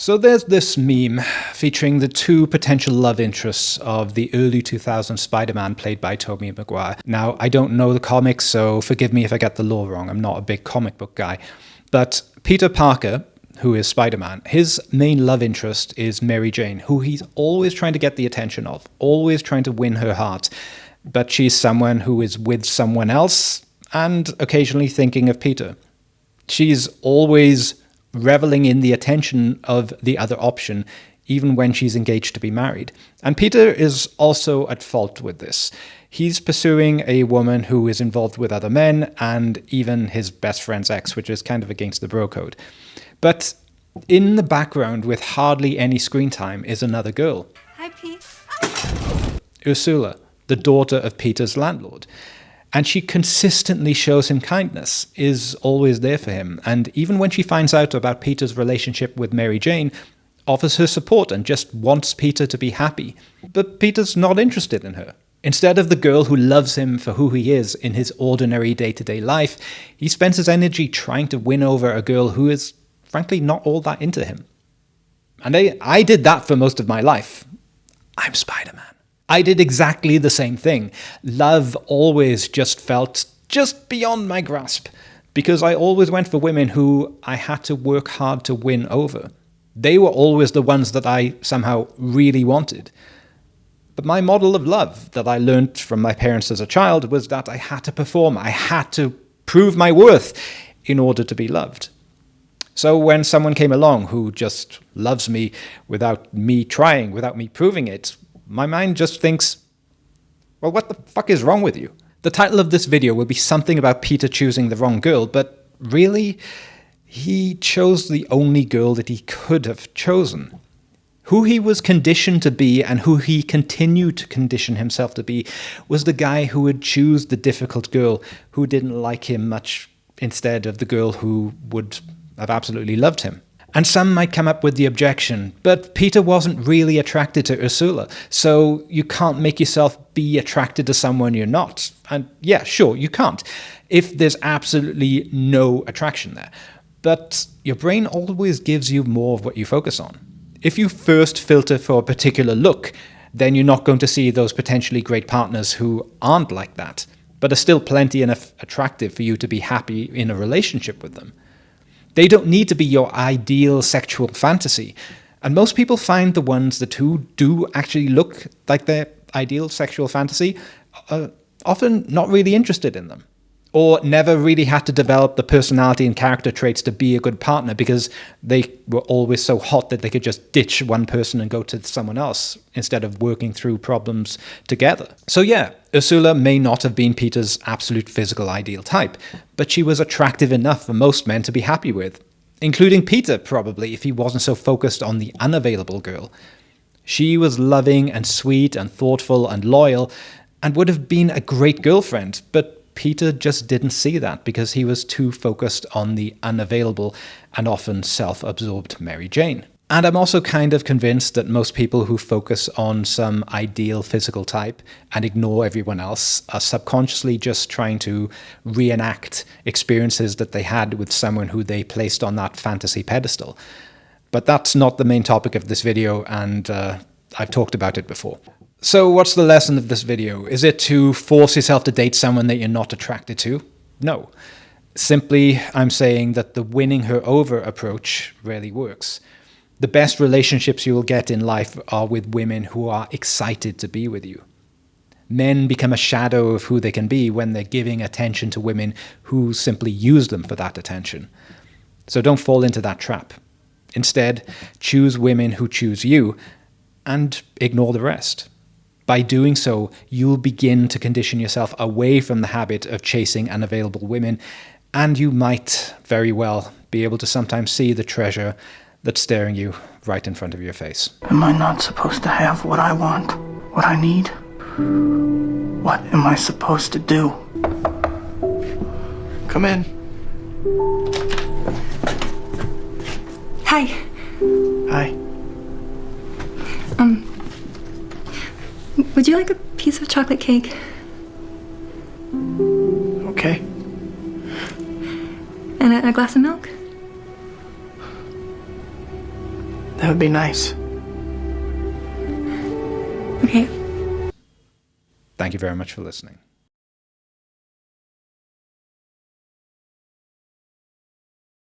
So there's this meme featuring the two potential love interests of the early 2000s Spider-Man played by Tobey Maguire. Now, I don't know the comics, so forgive me if I get the lore wrong. I'm not a big comic book guy. But Peter Parker, who is Spider-Man, his main love interest is Mary Jane, who he's always trying to get the attention of, always trying to win her heart. But she's someone who is with someone else and occasionally thinking of Peter. She's always reveling in the attention of the other option, even when she's engaged to be married. And Peter is also at fault with this. He's pursuing a woman who is involved with other men and even his best friend's ex, which is kind of against the bro code. But in the background, with hardly any screen time, is another girl. Hi, Pete. Ursula, the daughter of Peter's landlord. And she consistently shows him kindness, is always there for him, and even when she finds out about Peter's relationship with Mary Jane, offers her support and just wants Peter to be happy. But Peter's not interested in her. Instead of the girl who loves him for who he is in his ordinary day-to-day life, he spends his energy trying to win over a girl who is, frankly, not all that into him. And I did that for most of my life. I'm Spider-Man. I did exactly the same thing. Love always just felt just beyond my grasp, because I always went for women who I had to work hard to win over. They were always the ones that I somehow really wanted. But my model of love that I learned from my parents as a child was that I had to perform, I had to prove my worth in order to be loved. So when someone came along who just loves me without me trying, without me proving it, my mind just thinks, well, what the fuck is wrong with you? The title of this video will be something about Peter choosing the wrong girl, but really, he chose the only girl that he could have chosen. Who he was conditioned to be and who he continued to condition himself to be was the guy who would choose the difficult girl who didn't like him much instead of the girl who would have absolutely loved him. And some might come up with the objection, but Peter wasn't really attracted to Ursula, so you can't make yourself be attracted to someone you're not. And yeah, sure, you can't, if there's absolutely no attraction there. But your brain always gives you more of what you focus on. If you first filter for a particular look, then you're not going to see those potentially great partners who aren't like that, but are still plenty enough attractive for you to be happy in a relationship with them. They don't need to be your ideal sexual fantasy. And most people find the ones that who do actually look like their ideal sexual fantasy are often not really interested in them, or never really had to develop the personality and character traits to be a good partner because they were always so hot that they could just ditch one person and go to someone else instead of working through problems together. So yeah, Ursula may not have been Peter's absolute physical ideal type, but she was attractive enough for most men to be happy with, including Peter probably if he wasn't so focused on the unavailable girl. She was loving and sweet and thoughtful and loyal and would have been a great girlfriend, but Peter just didn't see that because he was too focused on the unavailable and often self-absorbed Mary Jane. And I'm also kind of convinced that most people who focus on some ideal physical type and ignore everyone else are subconsciously just trying to reenact experiences that they had with someone who they placed on that fantasy pedestal. But that's not the main topic of this video, and I've talked about it before. So what's the lesson of this video? Is it to force yourself to date someone that you're not attracted to? No. Simply, I'm saying that the winning her over approach rarely works. The best relationships you will get in life are with women who are excited to be with you. Men become a shadow of who they can be when they're giving attention to women who simply use them for that attention. So don't fall into that trap. Instead, choose women who choose you and ignore the rest. By doing so, you'll begin to condition yourself away from the habit of chasing unavailable women, and you might very well be able to sometimes see the treasure that's staring you right in front of your face. Am I not supposed to have what I want, what I need? What am I supposed to do? Come in. Hi. Hi. Would you like a piece of chocolate cake? Okay. And a glass of milk? That would be nice. Okay. Thank you very much for listening.